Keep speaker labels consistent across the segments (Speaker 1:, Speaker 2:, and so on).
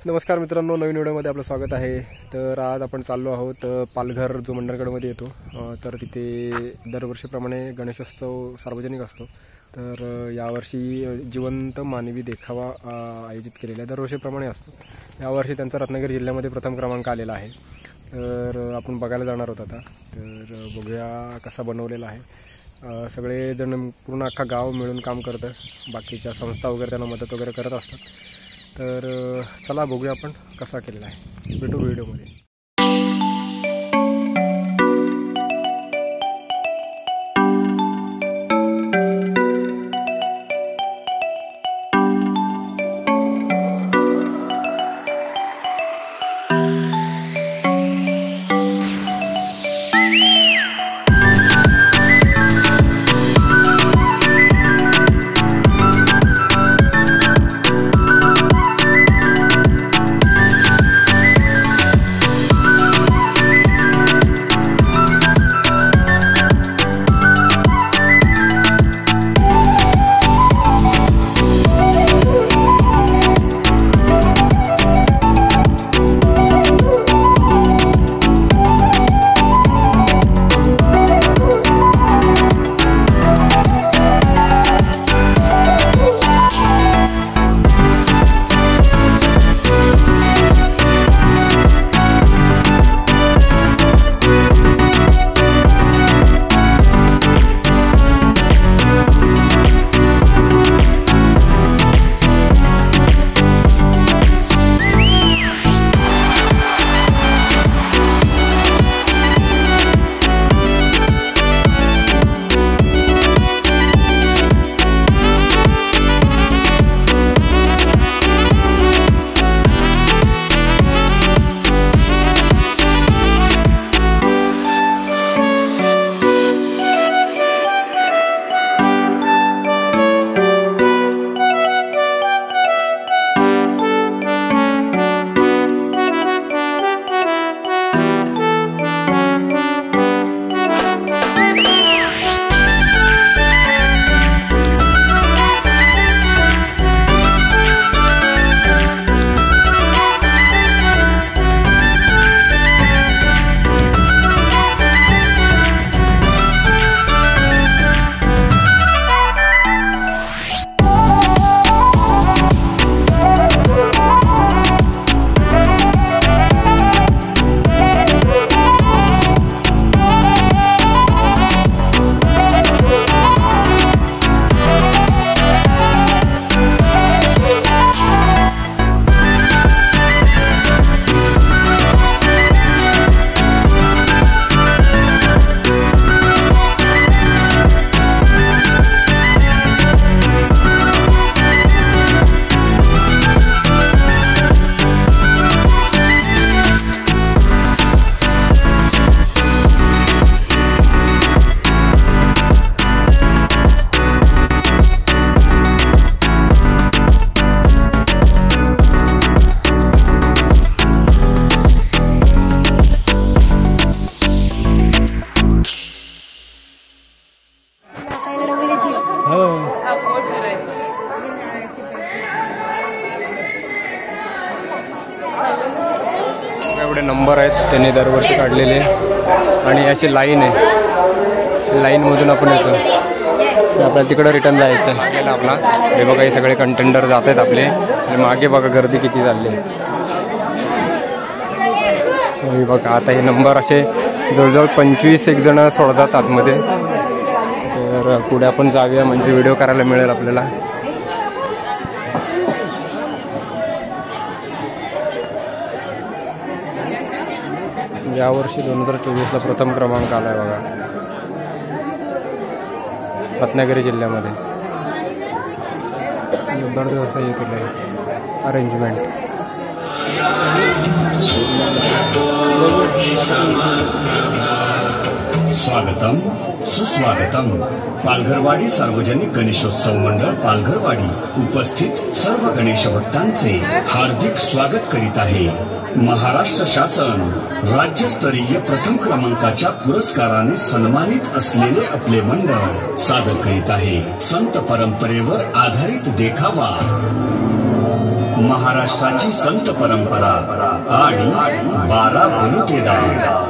Speaker 1: नमस्कार मित्रांनो, नवीन व्हिडिओमध्ये आपलं स्वागत आहे। तर आज आपण चाललो आहोत पालघर जो मंडणगडमध्ये येतो, तर तिथे दरवर्षीप्रमाणे गणेशोत्सव सार्वजनिक असतो। तर यावर्षी जिवंत मानवी देखावा आयोजित केलेला आहे। दरवर्षीप्रमाणे असतो, यावर्षी त्यांचा रत्नागिरी जिल्ह्यामध्ये प्रथम क्रमांक आलेला आहे। तर आपण बघायला जाणार आहोत आता। तर बघूया कसा बनवलेला आहे। सगळे जण पूर्ण अख्खा गाव मिळून काम करतं, बाकीच्या संस्था वगैरे त्यांना मदत वगैरे करत असतात। तर चला बघूया आपण कसा केलेला आहे। भेटू व्हिडिओमध्ये। एवढे नंबर आहेत त्यांनी दरवर्षी काढलेले, आणि अशी लाईन आहे। लाईनमधून आपण येतो, आपल्याला तिकडं रिटर्न जायचं आहे आपला। हे बघा, हे सगळे कंटेंडर जात आहेत आपले, आणि मागे बघा गर्दी किती झाली आहे। हे बघा, आता हे नंबर असे जवळजवळ 25 एक जण सोडतात आतमध्ये। तर पुढे आपण जाऊया, म्हणजे व्हिडिओ करायला मिळेल आपल्याला। यावर्षी 2024ला प्रथम क्रमांक आलाय बघा, रत्नागिरी जिल्ह्यामध्ये। जबरदस्त हे केलंय अरेंजमेंट।
Speaker 2: स्वागतम सुस्वागतम। पालघरवाडी सार्वजनिक गणेशोत्सव मंडळ पालघरवाडी उपस्थित सर्व गणेश भक्तांचे हार्दिक स्वागत करीत आहे। महाराष्ट्र शासन राज्यस्तरीय प्रथम क्रमांकाच्या पुरस्काराने सन्मानित असलेले आपले मंडळ सादर करीत आहे संत परंपरेवर आधारित देखावा। महाराष्ट्राची संत परंपरा आणि 12 बलुतेदार.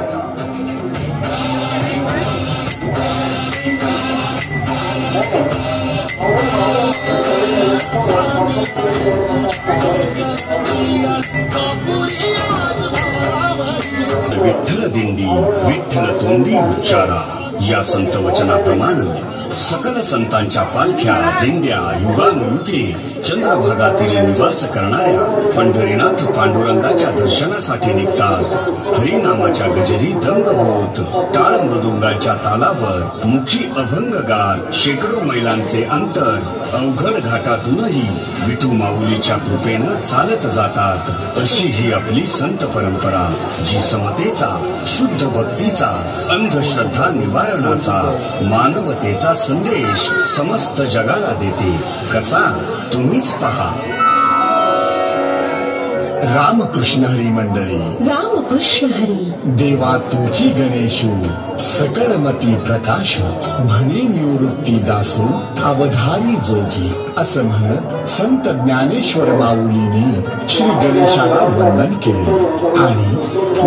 Speaker 2: विठ्ठल दिंडी विठ्ठल तोंडी उच्चारा या संत वचनाप्रमाणे सकल संतांच्या पालख्या दिंड्या युगानुयुगे चंद्रभागातील निवास करणाऱ्या पंढरीनाथ पांडुरंगाच्या दर्शनासाठी निघतात. हरिनामाच्या गजरी दंग होत टाळ मृदुंगाच्या तालावर मुखी अभंग गात शेकडो मैलांचे अंतर अवघड घाटातूनही विठू माऊलीच्या कृपेनं चालत जातात. अशी ही आपली संत परंपरा, जी समतेचा, शुद्ध भक्तीचा, अंधश्रद्धा निवारणाचा, मानवतेचा संदेश समस्त जगाला देते. कसा तुम्हीच पहा. रामकृष्ण हरी मंडळी.
Speaker 3: रामकृष्ण हरी.
Speaker 2: देवा तुझी गणेशू सकळ मती प्रकाश म्हणे निवृत्ती दासू अवधारी जोजी असं म्हणत संत ज्ञानेश्वर माऊलींनी श्री गणेशाला वंदन केले आणि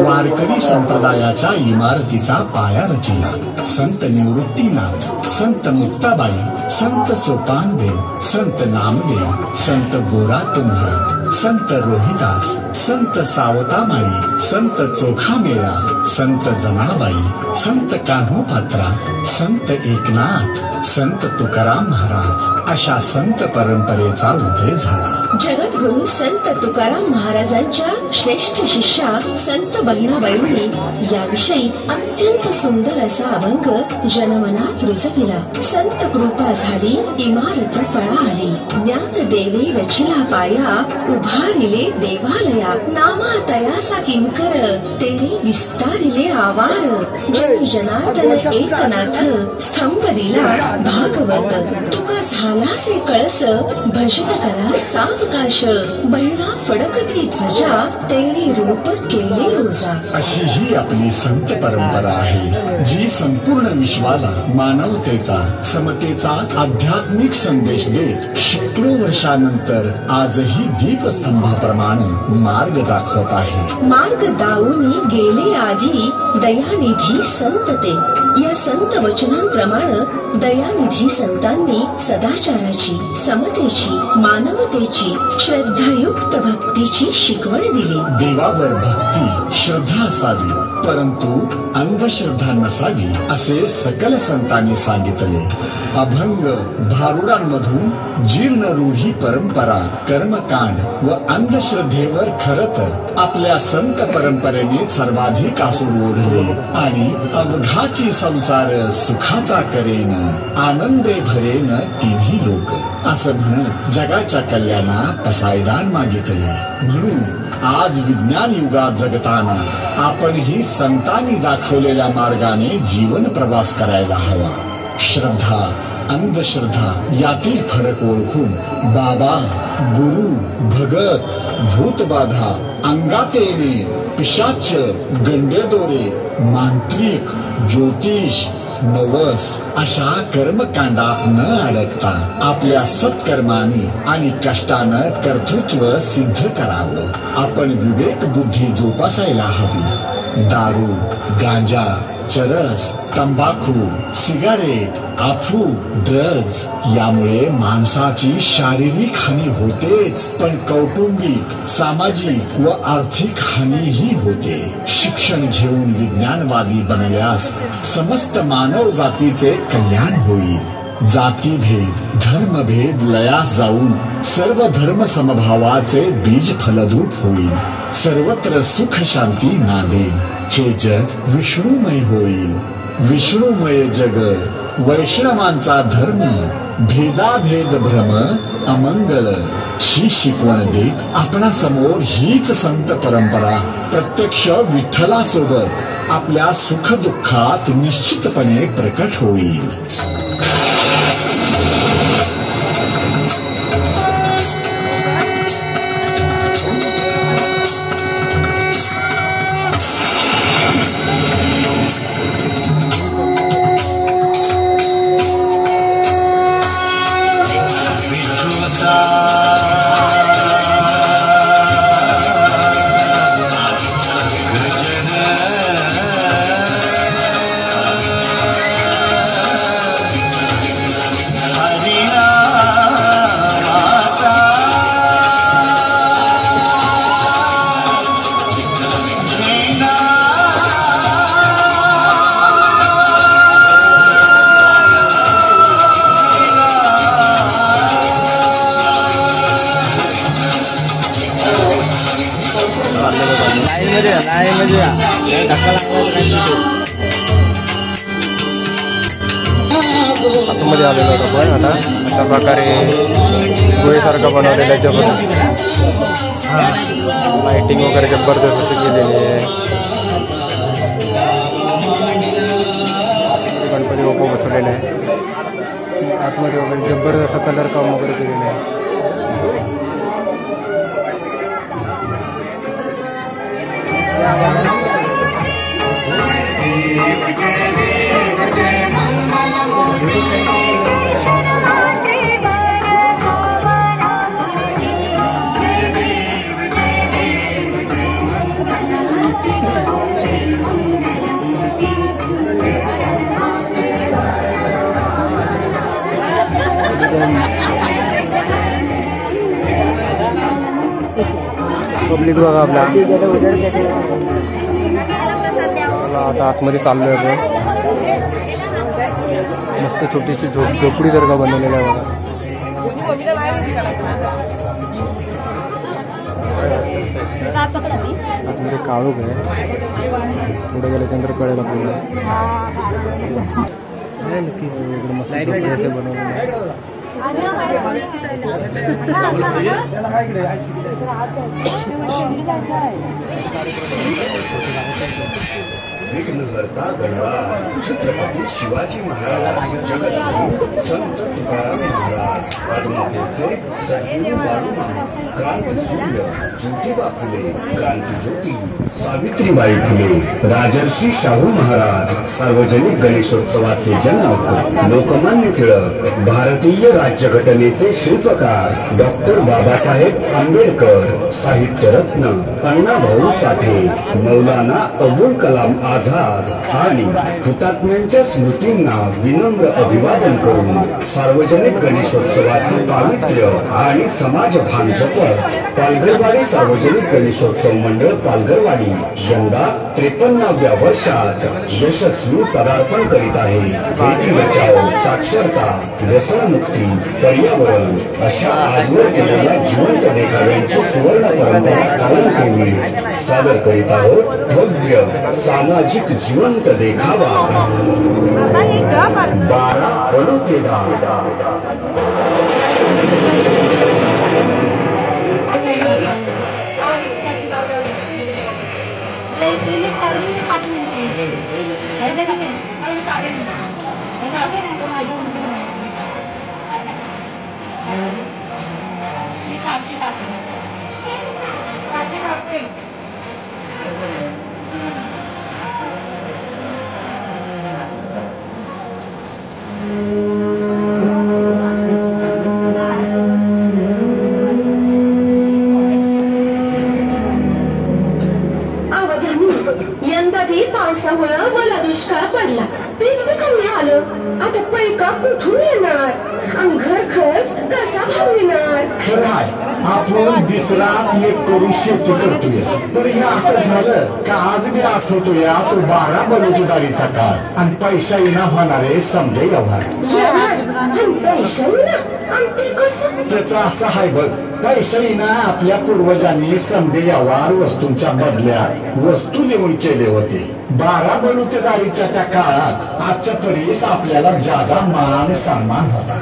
Speaker 2: वारकरी संप्रदायाच्या इमारतीचा पाया रचला. संत निवृत्तीनाथ, संत मुक्ताबाई, संत सोपानदेव, संत नामदेव, संत गोरा तुम्हा, संत रोहिदास, संत सावतामाळी, संत चोखामेळा, संत जनाबाई, संत कान्होपात्रा, संत एकनाथ, संत तुकाराम महाराज अशा संत परंपरेचा उदय झाला.
Speaker 3: जगद्गुरु संत तुकाराम महाराजांच्या श्रेष्ठ शिष्या संत बहिणाबाईंनी याविषयी अत्यंत सुंदर असा अभंग जनमनात रुजविला. संत कृपा झाली इमारत फळाली, ज्ञान देवे रचिला पाया, उभारिले देवालया, नामा तयासा किंकर, तेने विस्तारिले आवार, जन जनार्दन एकनाथ, स्तंभ दिला भागवत, तुका झालासे कळस, भजन करा सावकाश, बहिणा फडकती ध्वजा, तेने रूप केले रोजा.
Speaker 2: अशी ही आपली संत परंपरा आहे, जी संपूर्ण विश्वाला मानवतेचा, समतेचा आध्यात्मिक संदेश देत शेकडो वर्षानंतर आजही दीपस्तंभाप्रमाणे मार्ग दाखवत आहे.
Speaker 3: मार्ग दाऊनी गेले आधी दयानिधी संत ते. या संत वचनांप्रमाणे दयानिधी संतांनी सदाचाराची, समतेची, मानवतेची, श्रद्धायुक्त भक्तीची शिकवण दिली.
Speaker 2: देवावर भक्ती, श्रद्धा असावी, परंतु अंधश्रद्धा नसावी असे सकल संतांनी सांगितले. अभंग भारुडांमधून जीर्ण रूढी परंपरा, कर्मकांड व अंधश्रद्धेवर खर तर आपल्या संत परंपरेने सर्वाधिक आसूड ओढले आणि अवघाची संसार सुखाचा करेन, आनंदे भरेन तिन्ही लोक असं म्हणत जगाच्या कल्याणा पसायदान मागितले. म्हणून आज विज्ञान युगात जगताना आपण ही संतांनी दाखवलेल्या मार्गाने जीवन प्रवास करायला हवा. श्रद्धा, अंधश्रद्धा यातील फरक ओळखून बाबा, गुरु, भगत, भूतबाधा, अंगात येणे, पिशाच, गंडेदोरे, मांत्रिक, ज्योतिष, नवस अशा कर्मकांडात न अडकता आपल्या सत्कर्माने आणि कष्टानं कर्तृत्व सिद्ध करावं. आपण विवेक बुद्धी जोपासायला हवी. दारू, गांजा, चरस, तंबाखू, सिगारेट, अफू, ड्रग्ज यामुळे माणसाची शारीरिक हानी होतेच, पण कौटुंबिक, सामाजिक व आर्थिक हानीही होते. शिक्षण घेऊन विज्ञानवादी बनल्यास समस्त मानव जातीचे कल्याण होईल. जातीभेद, धर्मभेद लयास जाऊन सर्व धर्म समभावाचे बीज फलद्रूप होईल. सर्वत्र सुख शांती नांदेल. हे जग विष्णुमय होईल. विष्णुमय जग वैष्णवांचा धर्म, भेदाभेद भ्रम अमंगल ही शिकवण देत आपणासमोर हीच संत परंपरा प्रत्यक्ष विठ्ठलासोबत आपल्या सुखदुःखात निश्चितपणे प्रकट होईल.
Speaker 1: चाललेलो आहे.
Speaker 4: लाईनमध्ये धक्का
Speaker 1: आतमध्ये आलेलो होतो पण आता अशा प्रकारे गोळीसारखं बनवलेलं आहे. जबरदस्त लाइटिंग वगैरे जबरदस्त अशी केलेली आहे. गणपती बाप्पा बसवलेले आहे. आतमध्ये वगैरे जबरदस्त कलर काम वगैरे केलेलं आहे. पब्लिक बघा आपला. चला आता आतमध्ये चाललोय आपण. मस्त छोटीशी झोपडी जर का बनवलेली आहे बघा. आतमध्ये काळूक आहे. पुढे गेल्याच्यानंतर कळेल आपल्याला. इकडे मस्त झोपडी बनवलेलं आहे.
Speaker 2: विघ्नहर्ता गणराज छत्रपती शिवाजी महाराज, जगद्गुरू संत तुकाराम महाराज, पद्मावतीचे सद्गुरू बाळूमामा, क्रांतीसूर्य ज्योतिबा फुले, क्रांतीज्योती सावित्रीबाई फुले, राजर्षी शाहू महाराज, सार्वजनिक गणेशोत्सवाचे जनक लोकमान्य टिळक, भारतीय राज्यघटनेचे शिल्पकार डॉक्टर बाबासाहेब आंबेडकर, साहित्यरत्न अण्णाभाऊ साठे, मौलाना अबुल कलाम आझाद आणि हुतात्म्यांच्या स्मृतींना विनम्र अभिवादन करून सार्वजनिक गणेशोत्सवाचे पावित्र्य आणि समाजभान जपत पालघरवाडी सार्वजनिक गणेशोत्सव मंडळ पालघरवाडी यंदा 53व्या वर्षात यशस्वी पदार्पण करीत आहे. बेटी बचाओ, साक्षरता, व्यसनमुक्ती, पर्यावरण अशा आजवर केलेल्या जिवंत देखाव्यांची सुवर्ण परंपरा कायम ठेवली सादर करीत आहोत भव्य सामाजिक जिवंत देखावा 12 बलुतेदार.
Speaker 3: यंदाही पावसामुळे मला दुष्काळ पडला. पीक कमी आलं. आता पैका कुठून येणार आणि घर खर्च कसा भागविणार?
Speaker 2: खरंय, आपण दिसरात एक करून शेती करतोय. तर हे असं झालं का आज मी आठवतोय तो 12 बलुतेदारीचा काळ आणि पैसा येणा होणारे समजे व्यवहार. त्याचं असं आहे बघ, पैसा येणा आपल्या पूर्वजांनी समजे व्यवहार वस्तूंच्या बदल्यात वस्तू लिहून केले होते. 12 बलुतेदारीच्या त्या काळात आजच्या परीस आपल्याला जादा मान सन्मान होता.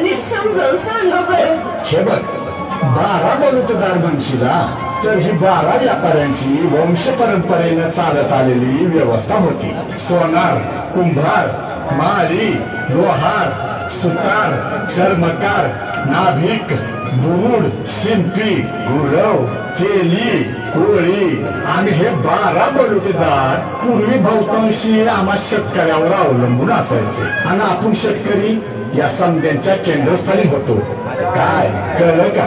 Speaker 3: नीट समजावून सांगा बरं.
Speaker 2: हे बघ, 12 बलुतेदार म्हणशीला तर ही 12 व्यापाऱ्यांची वंश परंपरेनं चालत आलेली व्यवस्था होती. सोनार, कुंभार, माळी, लोहार, सुतार, चर्मकार, नाभिक, बुरुड, शिंपी, गुरव, तेली, कोळी आणि हे 12 बलुतेदार पूर्वी बहुतांशी आम्हा शेतकऱ्यावर अवलंबून असायचे आणि आपण शेतकरी या समद्यांच्या केंद्रस्थानी होतो. काय कळलं का?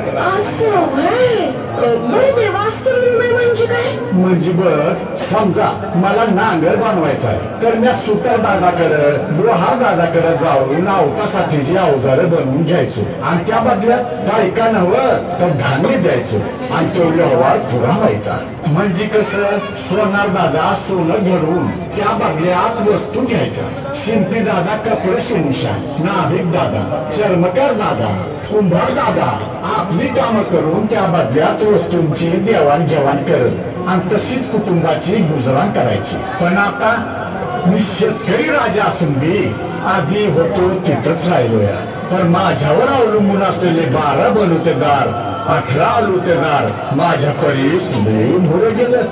Speaker 3: वास्तुविनिमय म्हणजे काय?
Speaker 2: म्हणजे बघ, समजा मला नांगर बनवायचा आहे तर मी सुतार दादाकडे लोहार दादाकडे जाऊन अवतासाठीची अवजारं बनवून घ्यायचो आणि त्या बदल्यात बायका नव्हतं तर धान्य द्यायचो आणि तो व्यवहार पुरा व्हायचा. म्हणजे कसं, सोनार दादा सोनं घडवून त्या बदल्यात वस्तू घ्यायचा, शिंपी दादा कपडे शिवशा, नाभिक दादा, चर्मकार दादा, कुंभार दादा आपली कामं करून त्या बदल्यात वस्तूंची देवाणघेवाण करत आणि तशीच कुटुंबाची गुजराण करायची. पण आता मी शेतकरी राजा असून बी आधी होतो तिथंच राहिलोय. तर माझ्यावर अवलंबून असलेले 12 बलुतेदार, 18 आलुतेदार माझ्या परीस लय पुढे गेलं,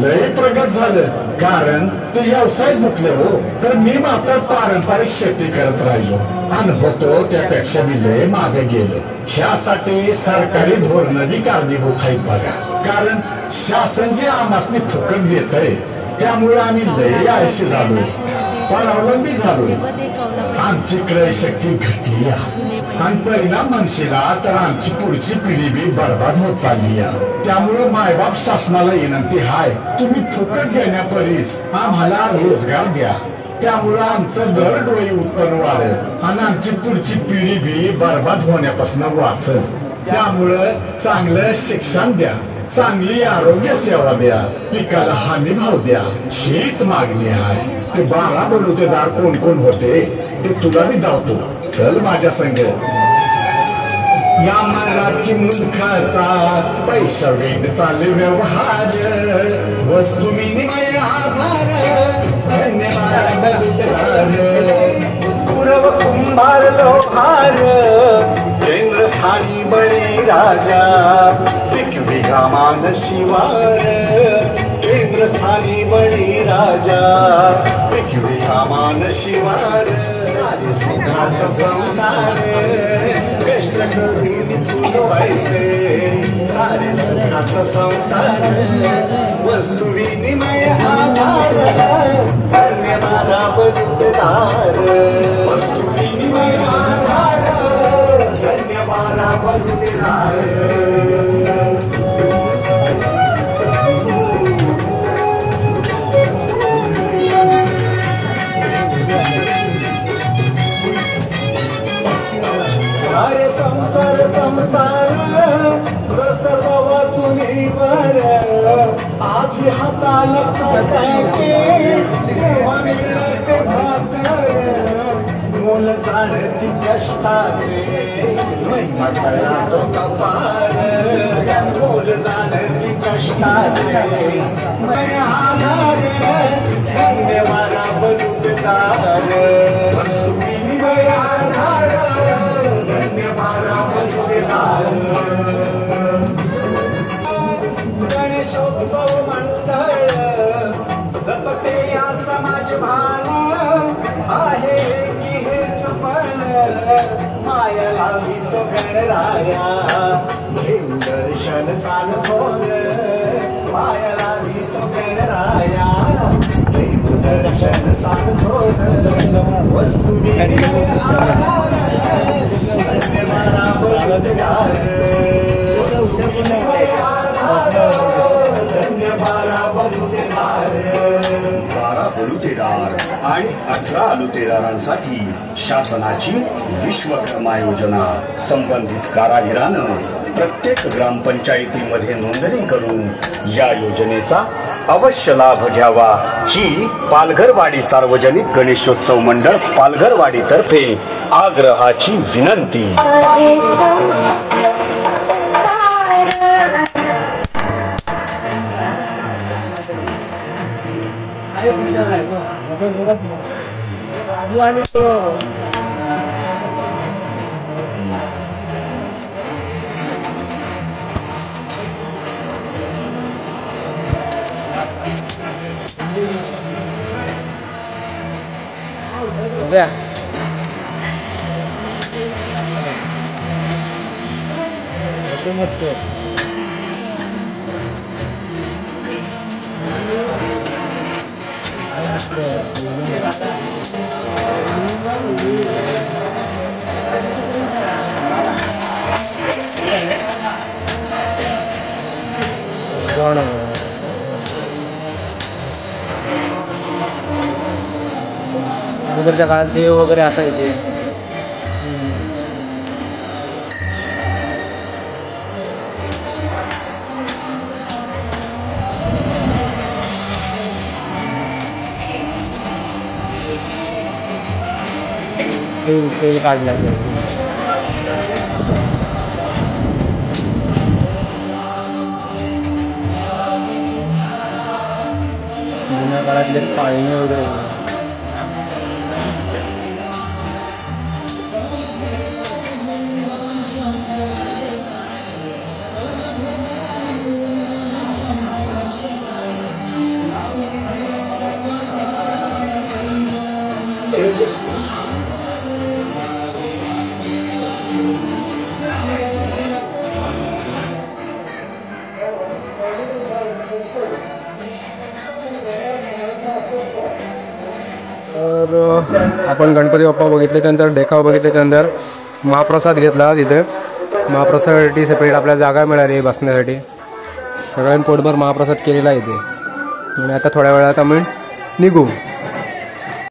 Speaker 2: लय प्रगत झालं. कारण ते व्यवसाय धुतले हो, तर मी मात्र पारंपरिक शेती करत राहिलो आणि होतो त्यापेक्षा मी लय मागे गेलो. ह्यासाठी सरकारी धोरणं बी कारणीभूत आहेत बघा. कारण शासन जे आमासनी फुकट देत आहे त्यामुळे आम्ही लय आळशी झालो, परावलंबी झालो. आमची क्रयशक्ती घटली आणि परिणाम म्हणशीला तर आमची पुढची पिढी बी बर्बाद होत चालली आहे. त्यामुळे मायबाप शासनाला विनंती हाय, तुम्ही फुकट देण्यापरीस आम्हाला रोजगार द्या. त्यामुळं आमचं दर डोळी उत्पन्न वाढेल आणि आमची पुढची पिढी बी बर्बाद होण्यापासून वाचेल. त्यामुळं चांगलं शिक्षण द्या, चांगली आरोग्य सेवा द्या, पिकाला हमी भाव द्या, हीच मागणी आहे. ते 12 बलुतेदार कोण कोण होते ते तुला मी धावतो, चल माझ्या संग. या मराठी मुलखाचा पैसा वेग चाले व्यवहार, वस्तू विनिमय आधार, धन्यवाद बलुतेदार. पूर्व कुंभार लोहार, केंद्रस्थानी बळी राजा, विघा मान शिवार, केंद्रस्थानी बळी राजा, विघा मान शिवार. सारे सुखाचा संसार कष्ट करून तुलवायचे, सारे सुखाचा संसार वस्तू विनिमय आधार, धन्यवाद बलुतेदार. वस्तू विनिमय आधार, धन्यवाद बलुतेदार. अरे संसार संसार सर्व वाचुनी वर, आधी हाताला मोल जाणती कष्टाचे, कपार मोल जाणती कष्टाचे, आधार धन्यवाद बलुतेदार. वस्तू विनिमय आधार, गणेशोत्सव मंडळ जपते या समाज भान, आहे की हेच पण माया लावी तो गणराया, घेऊन दर्शन साधोर, माया लावी तो गणराया, घेऊन दर्शन साधोर. वस्तू विनिमय आधार, धन्यवाद बलुतेदार. धन्यवाद बलुतेदार.
Speaker 5: 12 बलुतेदार आणि 18 आलुतेदारांसाठी शासनाची विश्वकर्मा योजना. संबंधित कारागिरानं प्रत्येक ग्रामपंचायतीमध्ये नोंदणी करून या योजनेचा अवश्य लाभ घ्यावा, ही पालघरवाडी सार्वजनिक गणेशोत्सव मंडळ पालघरवाडी तर्फे आग्रहाची विनंती.
Speaker 4: मस्त अगोदरच्या काळात देव वगैरे असायचे. तेल काढण्याचं जुन्या काळातले पाळणे वगैरे.
Speaker 1: तर आपण गणपती बाप्पा बघितल्याच्यानंतर देखाव बघितल्याच्यानंतर महाप्रसाद घेतला. तिथे महाप्रसादासाठी सेपरेट आपल्याला जागा मिळाली बसण्यासाठी. सगळ्यांनी पोटभर महाप्रसाद केलेला आहे इथे. आणि आता थोड्या वेळात आम्ही निघू.